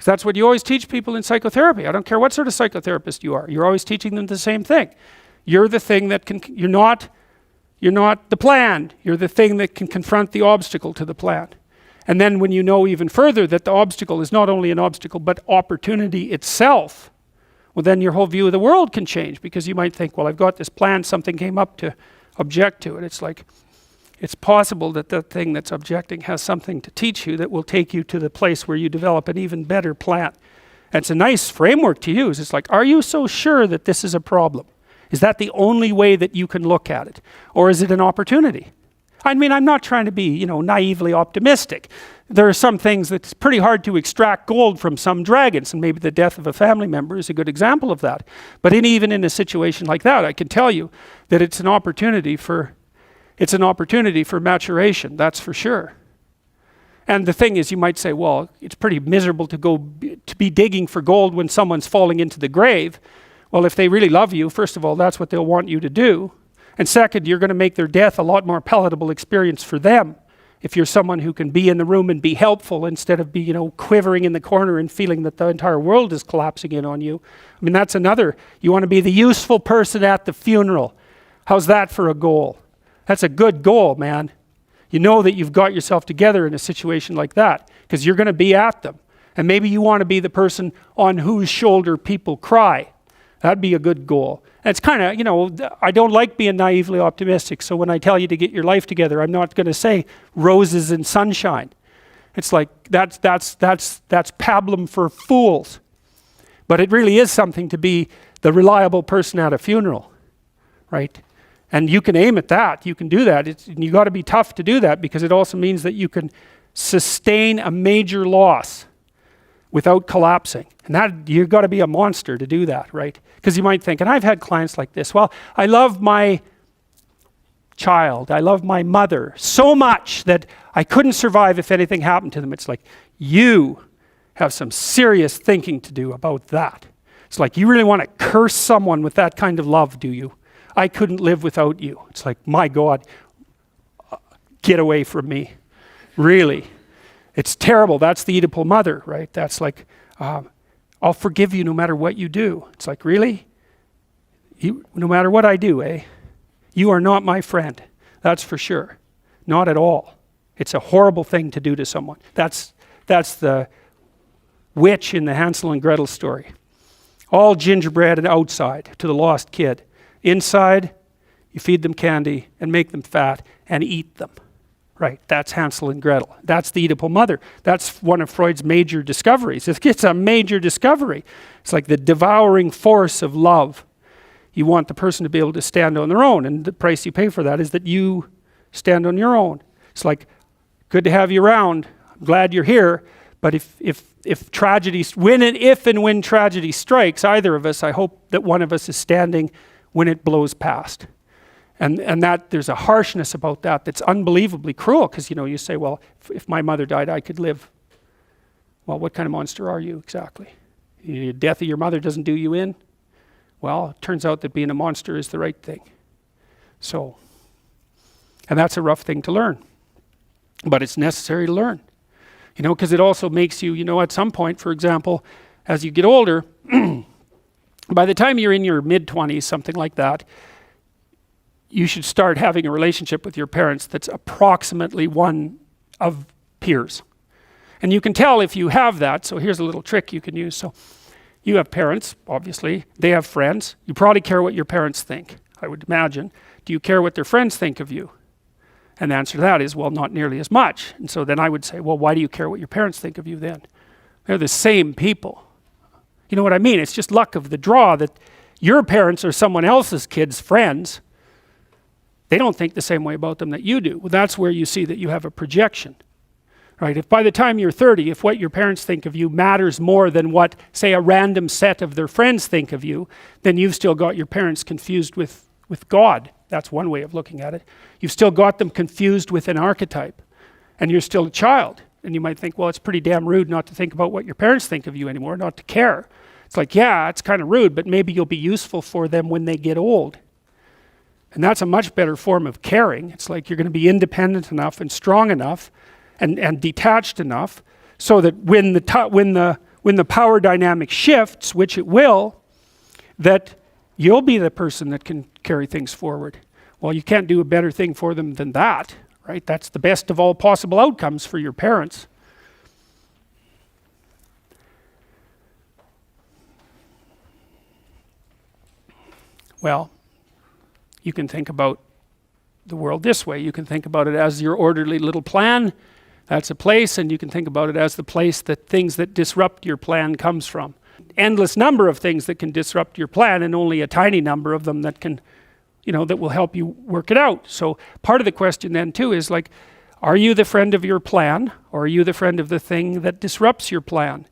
Because that's what you always teach people in psychotherapy. I don't care what sort of psychotherapist you are. You're always teaching them the same thing. You're the thing that can, you're not the plan. You're the thing that can confront the obstacle to the plan. And then when you know even further that the obstacle is not only an obstacle, but opportunity itself, well, then your whole view of the world can change, because you might think, well, I've got this plan, something came up to object to it. It's like, it's possible that the thing that's objecting has something to teach you that will take you to the place where you develop an even better plan. And it's a nice framework to use. It's like, are you so sure that this is a problem? Is that the only way that you can look at it? Or is it an opportunity? I mean, I'm not trying to be, naively optimistic. There are some things that's pretty hard to extract gold from some dragons, and maybe the death of a family member is a good example of that. But even in a situation like that, I can tell you that it's an opportunity for maturation, that's for sure. And the thing is, you might say, well, it's pretty miserable to be digging for gold when someone's falling into the grave. Well, if they really love you, first of all, that's what they'll want you to do. And second, you're going to make their death a lot more palatable experience for them if you're someone who can be in the room and be helpful instead of be, quivering in the corner and feeling that the entire world is collapsing in on you. I mean, that's another. You want to be the useful person at the funeral. How's that for a goal? That's a good goal, man. You know that you've got yourself together in a situation like that because you're going to be at them. And maybe you want to be the person on whose shoulder people cry. That'd be a good goal. And it's kind of, I don't like being naively optimistic. So when I tell you to get your life together, I'm not going to say roses and sunshine. It's like, that's pablum for fools. But it really is something to be the reliable person at a funeral, right? And you can aim at that. You can do that. You got to be tough to do that, because it also means that you can sustain a major loss without collapsing. And that, you've got to be a monster to do that, right? Because you might think, and I've had clients like this, well, I love my child, I love my mother so much that I couldn't survive if anything happened to them. It's like, you have some serious thinking to do about that. It's like, you really want to curse someone with that kind of love, do you? I couldn't live without you. It's like, my God, get away from me. Really. It's terrible. That's the Oedipal mother, right? That's like, I'll forgive you no matter what you do. It's like, really? No matter what I do, eh? You are not my friend. That's for sure. Not at all. It's a horrible thing to do to someone. That's the witch in the Hansel and Gretel story. All gingerbread and outside to the lost kid. Inside, you feed them candy and make them fat and eat them. Right, that's Hansel and Gretel. That's the Oedipal mother. That's one of Freud's major discoveries. It's a major discovery. It's like the devouring force of love. You want the person to be able to stand on their own, and the price you pay for that is that you stand on your own. It's like, good to have you around. I'm glad you're here. But if tragedy, if and when tragedy strikes either of us, I hope that one of us is standing when it blows past. And that there's a harshness about that that's unbelievably cruel, because you say, well, if my mother died, I could live. Well, what kind of monster are you exactly? The death of your mother doesn't do you in? Well, it turns out that being a monster is the right thing. So, and that's a rough thing to learn. But it's necessary to learn. Because it also makes you, at some point, for example, as you get older, by the time you're in your mid-20s, something like that, you should start having a relationship with your parents that's approximately one of peers. And you can tell if you have that. So here's a little trick you can use. So you have parents, obviously. They have friends. You probably care what your parents think, I would imagine. Do you care what their friends think of you? And the answer to that is, well, not nearly as much. And so then I would say, well, why do you care what your parents think of you then? They're the same people. You know what I mean? It's just luck of the draw that your parents are someone else's kids' friends. They don't think the same way about them that you do. Well, that's where you see that you have a projection, right? If by the time you're 30, if what your parents think of you matters more than what, say, a random set of their friends think of you, then you've still got your parents confused with God. That's one way of looking at it. You've still got them confused with an archetype, and you're still a child. And you might think, well, it's pretty damn rude not to think about what your parents think of you anymore, not to care. It's like, yeah, it's kind of rude, but maybe you'll be useful for them when they get old. And that's a much better form of caring. It's like you're going to be independent enough and strong enough and detached enough so that when when the power dynamic shifts, which it will, that you'll be the person that can carry things forward. Well, you can't do a better thing for them than that, right? That's the best of all possible outcomes for your parents. Well, you can think about the world this way. You can think about it as your orderly little plan. That's a place, and you can think about it as the place that things that disrupt your plan comes from. Endless number of things that can disrupt your plan, and only a tiny number of them that can, that will help you work it out. So part of the question then too is like, are you the friend of your plan, or are you the friend of the thing that disrupts your plan?